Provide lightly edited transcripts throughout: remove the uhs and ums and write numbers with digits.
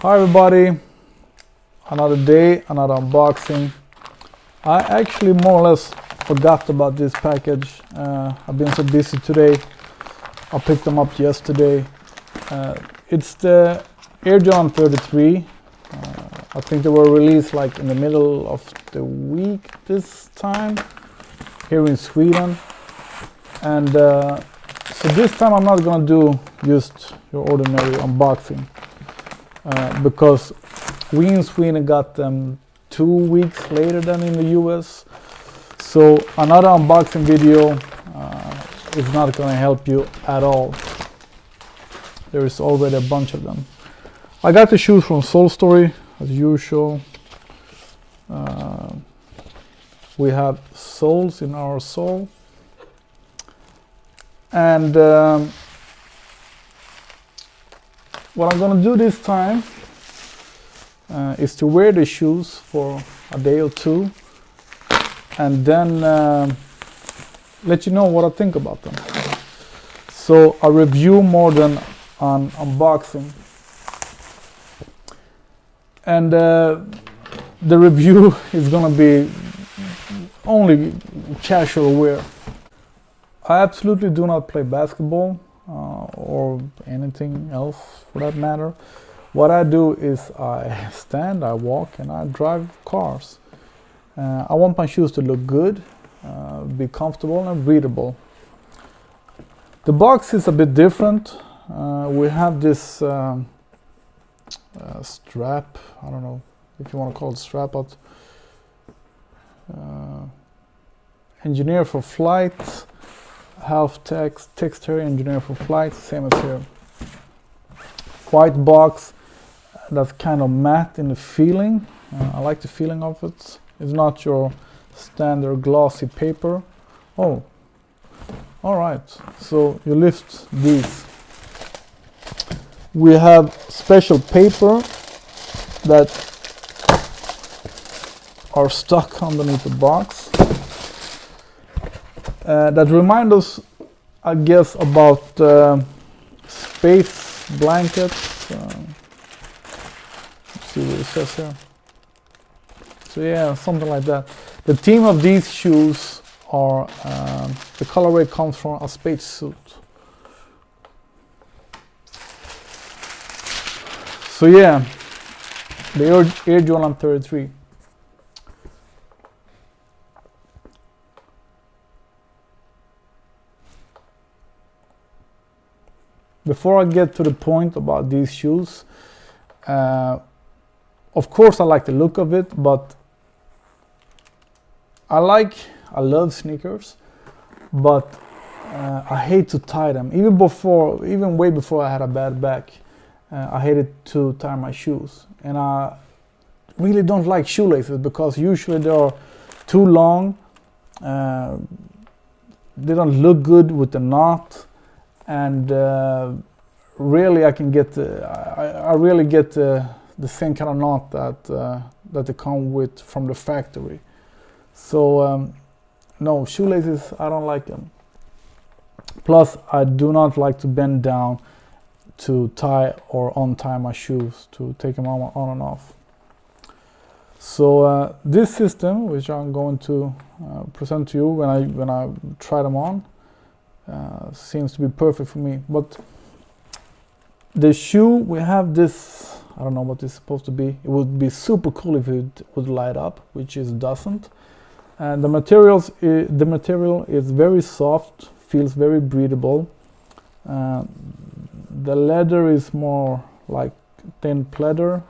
Hi everybody, another day, another unboxing. I actually more or less forgot about this package. I've been so busy today. I picked them up yesterday. It's the AQ8830-100. I think they were released like in the middle of the week this time here in Sweden. And so this time I'm not gonna do just your ordinary unboxing. Because we in Sweden got them 2 weeks later than in the US. So another unboxing video is not going to help you at all. There is already a bunch of them. I got the shoes from Soul Story as usual. We have souls in our soul. And what I'm gonna do this time is to wear the shoes for a day or two and then let you know what I think about them. So a review more than an unboxing. And the review is gonna be only casual wear. I absolutely do not play basketball. Or anything else for that matter. What I do is I stand, I walk, and I drive cars. I want my shoes to look good, be comfortable and breathable. The box is a bit different. We have this strap, I don't know if you want to call it strap, but engineer for flight. Half texture, engineer for flight, same as here. White box that's kind of matte in the feeling. I like the feeling of it. It's not your standard glossy paper. Oh, all right. So you lift these. We have special paper that are stuck underneath the box. That remind us, I guess, about space blankets. Let's see what it says here. So yeah, something like that. The theme of these shoes are the colorway comes from a space suit. So yeah, the AQ8830-100. Before I get to the point about these shoes, of course I like the look of it, but I love sneakers, but I hate to tie them. Even way before I had a bad back, I hated to tie my shoes. And I really don't like shoelaces because usually they are too long. They don't look good with the knot. And really, I can get I really get the same kind of knot that they come with from the factory. So no, shoelaces, I don't like them. Plus, I do not like to bend down to tie or untie my shoes to take them on and off. So this system, which I'm going to present to you when I try them on. Seems to be perfect for me. But the shoe, we have this, I don't know what this is supposed to be. It would be super cool if it would light up, which it doesn't. And the material is very soft, feels very breathable. The leather is more like thin pleather,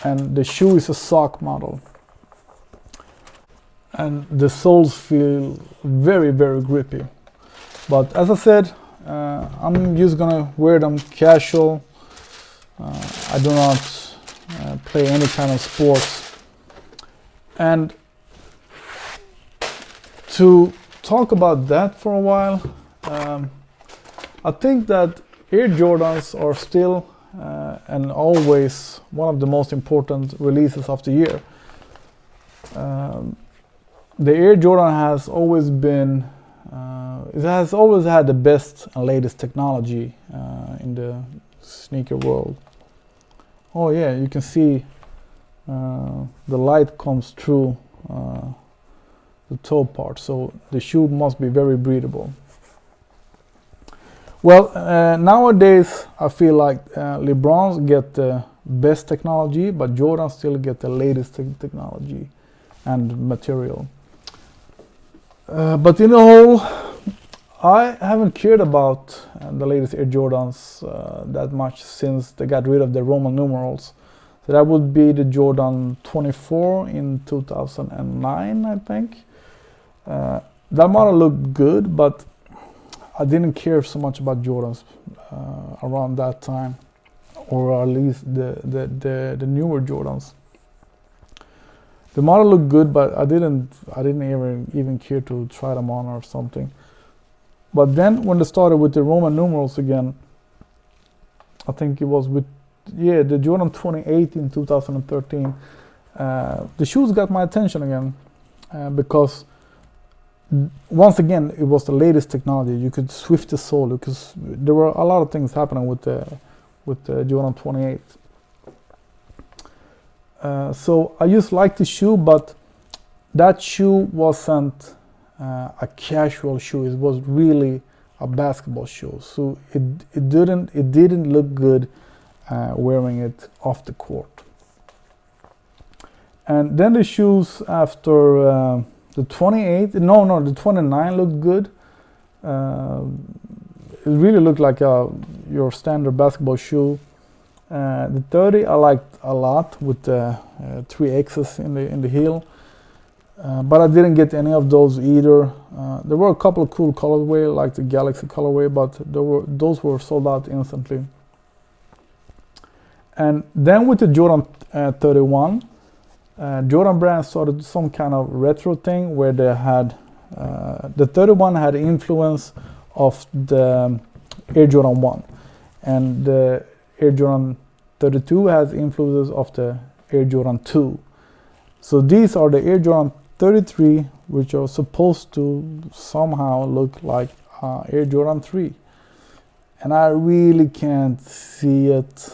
and the shoe is a sock model. And the soles feel very, very grippy. But as I said, I'm just gonna wear them casual. I do not play any kind of sports. And to talk about that for a while, I think that Air Jordans are still and always one of the most important releases of the year. The Air Jordan has always been, it has always had the best and latest technology in the sneaker world. Oh yeah, you can see the light comes through the toe part, so the shoe must be very breathable. Well, nowadays I feel like LeBrons get the best technology, but Jordan still get the latest technology and material. But in the whole, I haven't cared about the latest Air Jordans that much since they got rid of the Roman numerals. So that would be the Jordan 24 in 2009, I think. That model looked good, but I didn't care so much about Jordans around that time, or at least the newer Jordans. The model looked good, but I didn't even care to try them on or something. But then when they started with the Roman numerals again, I think it was with the Jordan 28 in 2013, the shoes got my attention again because once again it was the latest technology. You could swift the sole because there were a lot of things happening with the Jordan 28. So I just liked the shoe, but that shoe wasn't a casual shoe. It was really a basketball shoe. So it didn't look good wearing it off the court. And then the shoes after the 29 looked good. It really looked like your standard basketball shoe. The 30 I liked a lot with the 3 X's in the heel, but I didn't get any of those either. There were a couple of cool colorway like the Galaxy colorway, but those were sold out instantly. And then with the Jordan 31, Jordan brand started some kind of retro thing where they had the 31 had influence of the Air Jordan 1, and the Air Jordan 32 has influences of the Air Jordan 2. So these are the Air Jordan 33, which are supposed to somehow look like Air Jordan 3. And I really can't see it.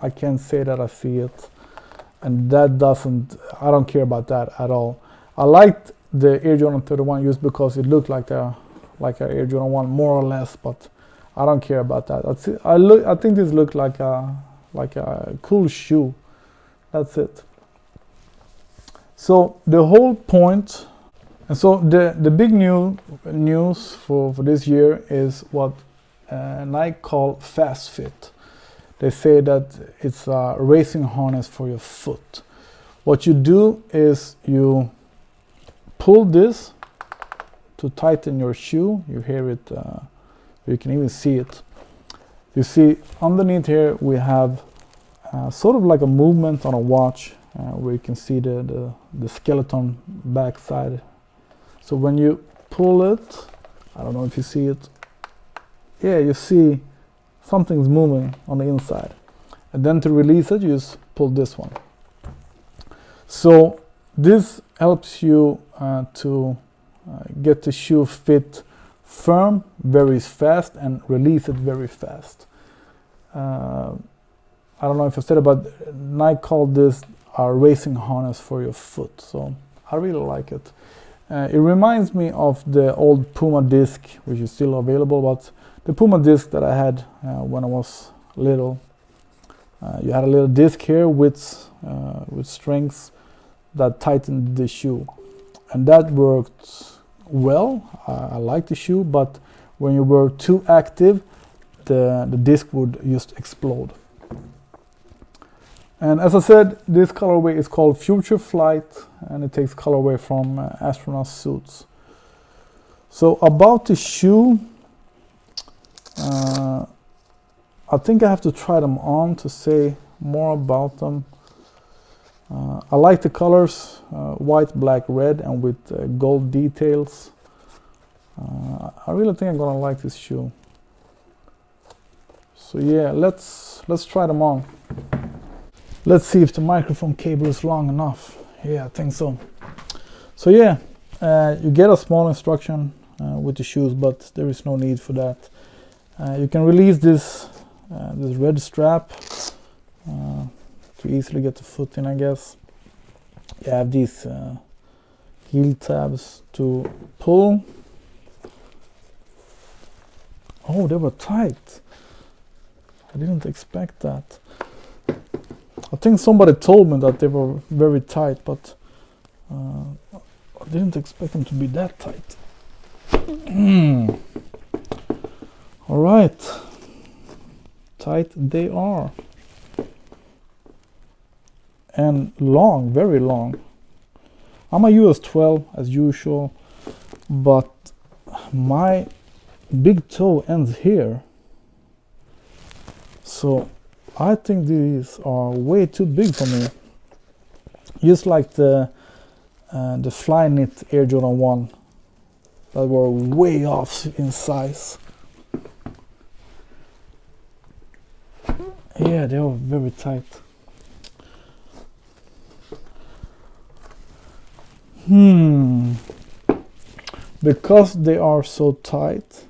I can't say that I see it. And that doesn't, I don't care about that at all. I liked the Air Jordan 31 just because it looked like a Air Jordan 1 more or less, but I don't care about that. I think this looked like a cool shoe. That's it. So the whole point, and so the big news for this year is what Nike call FastFit. They say that it's a racing harness for your foot. What you do is you pull this to tighten your shoe. You hear it, you can even see it. You see underneath here we have sort of like a movement on a watch where you can see the skeleton backside. So when you pull it, I don't know if you see it. Yeah, you see something's moving on the inside. And then to release it, you just pull this one. So this helps you to get the shoe fit firm very fast and release it very fast. I don't know if I said it, but Nike called this a racing harness for your foot. So I really like it. It reminds me of the old Puma disc, which is still available, but the Puma disc that I had when I was little. You had a little disc here with strings that tightened the shoe, and that worked well. I like the shoe, but when you were too active, the disc would just explode. And as I said, this colorway is called Future Flight, and it takes colorway from astronaut suits. So about the shoe, I think I have to try them on to say more about them. I like the colors, white, black, red, and with gold details. I really think I'm gonna like this shoe. So yeah, let's try them on. Let's see if the microphone cable is long enough. Yeah, I think so. So yeah, you get a small instruction with the shoes, but there is no need for that. You can release this this red strap to easily get the foot in, I guess. You have these heel tabs to pull. Oh, they were tight. I didn't expect that. I think somebody told me that they were very tight, but I didn't expect them to be that tight. All right, tight they are. And long, very long. I'm a US 12 as usual, but my big toe ends here. So I think these are way too big for me. Just like the Flyknit Air Jordan 1 that were way off in size. Yeah, they are very tight. Because they are so tight,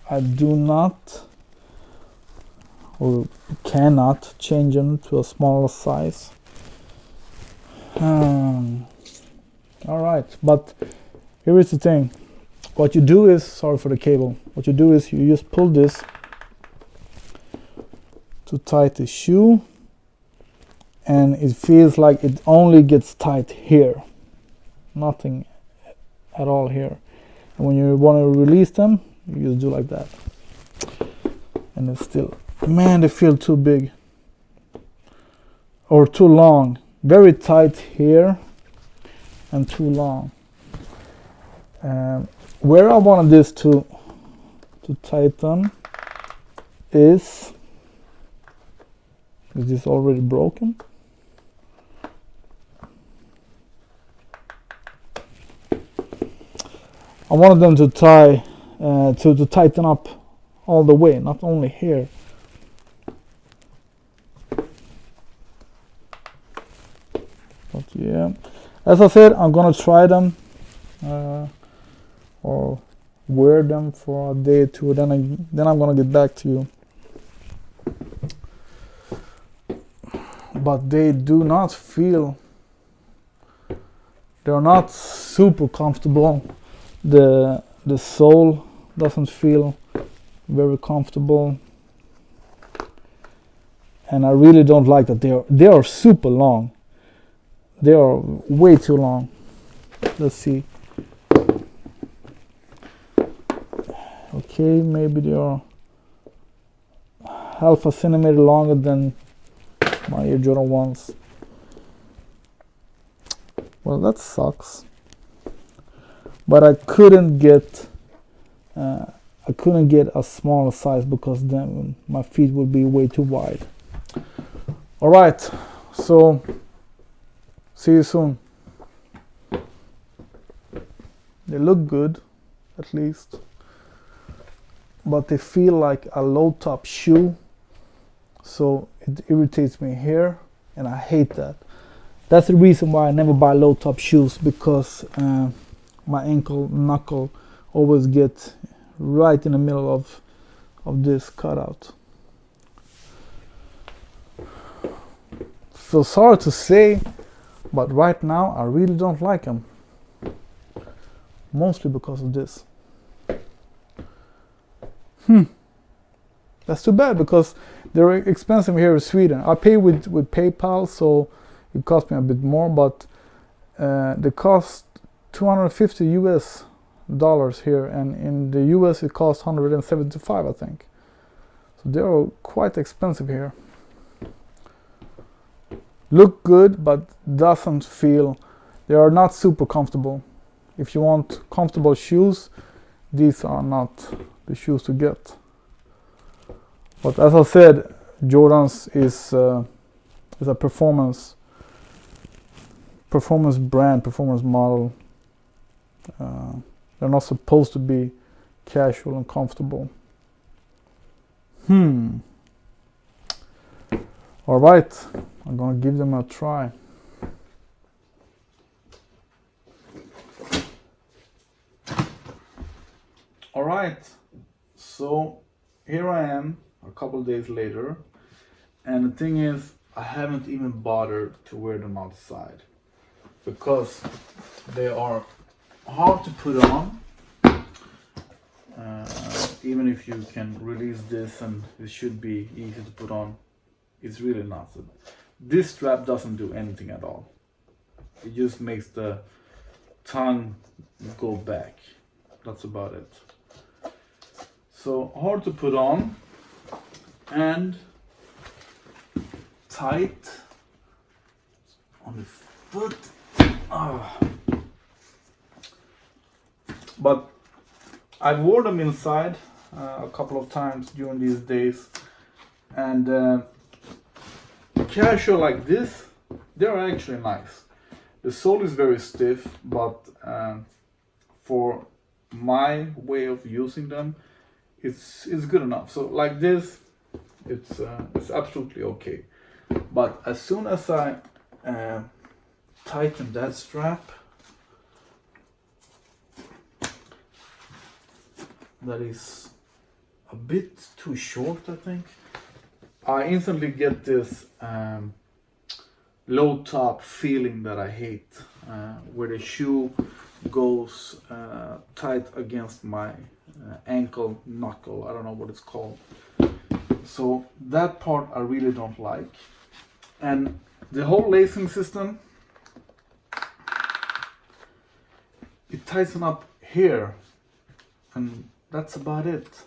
I do not or cannot change them to a smaller size. Alright, but here is the thing. What you do is, sorry for the cable, what you do is you just pull this to tight the shoe, and it feels like it only gets tight here, nothing at all here. And when you want to release them, you just do like that, and it's still, man, they feel too big or too long. Very tight here and too long. Where I wanted this to tighten is this already broken? I wanted them to tie to tighten up all the way, not only here. But yeah, as I said, I'm gonna try them or wear them for a day or two. Then I'm gonna get back to you. But they do not feel. They're not super comfortable. The sole doesn't feel very comfortable, and I really don't like that they are super long. They are way too long. Let's see. Okay, maybe they are half a centimeter longer than my Air Jordan 1s. Well, that sucks. But I couldn't get a smaller size because then my feet would be way too wide. All right, so see you soon. They look good, at least, but they feel like a low top shoe, so it irritates me here, and I hate that. That's the reason why I never buy low top shoes, because my ankle knuckle always gets right in the middle of this cutout. So sorry to say, but right now I really don't like them, mostly because of this. That's too bad, because they're expensive here in Sweden. I pay with PayPal, so it cost me a bit more, but they cost $250 US here, and in the US it costs 175, I think. So they're quite expensive here. Look good, but doesn't feel. They are not super comfortable. If you want comfortable shoes, these are not the shoes to get. But as I said, Jordans is a performance brand, performance model. They're not supposed to be casual and comfortable. All right, I'm gonna give them a try. All right, so here I am a couple of days later, and the thing is, I haven't even bothered to wear them outside because they are hard to put on. Even if you can release this and it should be easy to put on, it's really not. This strap doesn't do anything at all. It just makes the tongue go back. That's about it. So hard to put on and tight on the foot. But I wore them inside a couple of times during these days, and casual like this, they're actually nice. The sole is very stiff, but for my way of using them, it's good enough. So like this, it's absolutely okay. But as soon as I tighten that strap, that is a bit too short, I think, I instantly get this low top feeling that I hate, where the shoe goes tight against my ankle, knuckle, I don't know what it's called. So that part I really don't like. And the whole lacing system, it tightens up here, and that's about it.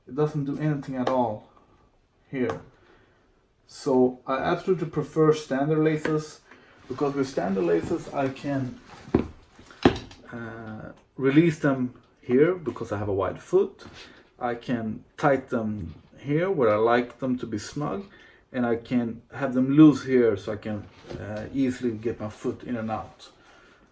It doesn't do anything at all here. So I absolutely prefer standard laces, because with standard laces I can release them here because I have a wide foot. I can tighten them here where I like them to be snug, and I can have them loose here so I can easily get my foot in and out.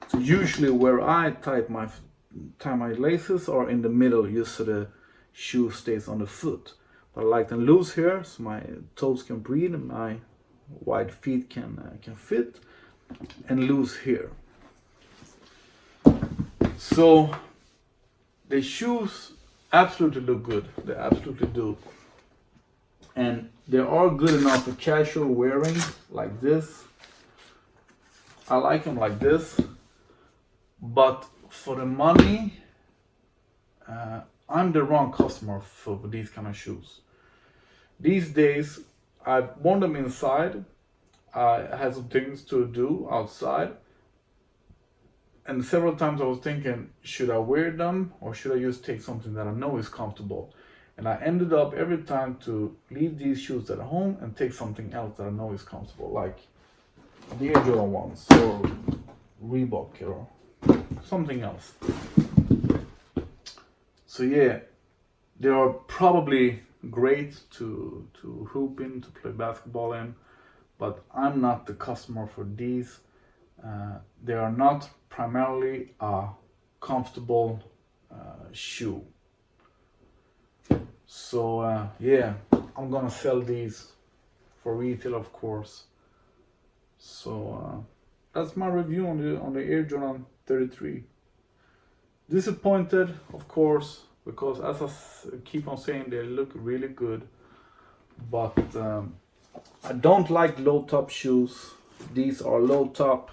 So usually where I tie my laces are in the middle, just so the shoe stays on the foot. But I like them loose here so my toes can breathe and my wide feet can fit, and loose here. So the shoes absolutely look good. They absolutely do. And they are good enough for casual wearing like this. I like them like this. But for the money, I'm the wrong customer for these kind of shoes. These days, I've worn them inside. I had some things to do outside. And several times I was thinking, should I wear them or should I just take something that I know is comfortable? And I ended up every time to leave these shoes at home and take something else that I know is comfortable, like the Air Jordan ones or Reebok or something else. So yeah, they are probably great to hoop in, to play basketball in, but I'm not the customer for these. They are not primarily a comfortable shoe. So yeah, I'm gonna sell these for retail, of course. So that's my review on the Air Jordan 33. Disappointed, of course, because as I keep on saying, they look really good, but I don't like low top shoes. These are low top,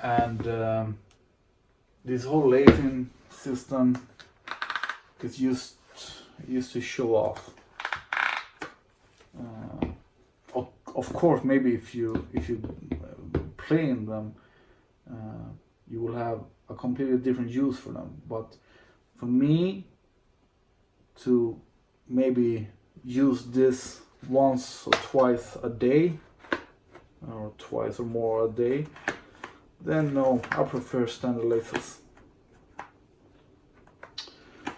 and this whole lacing system is used to show off. Of course, maybe if you play in them, you will have a completely different use for them. But for me, to maybe use this once or twice a day, or twice or more a day, then no, I prefer standard laces.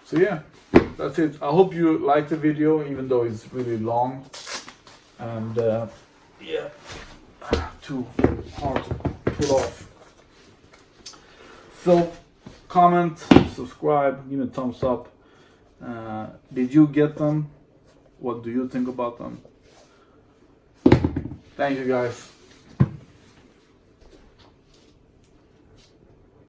So yeah, that's it. I hope you liked the video, even though it's really long and yeah, too hard to pull off. So comment, subscribe, give me a thumbs up. Did you get them? What do you think about them? Thank you guys.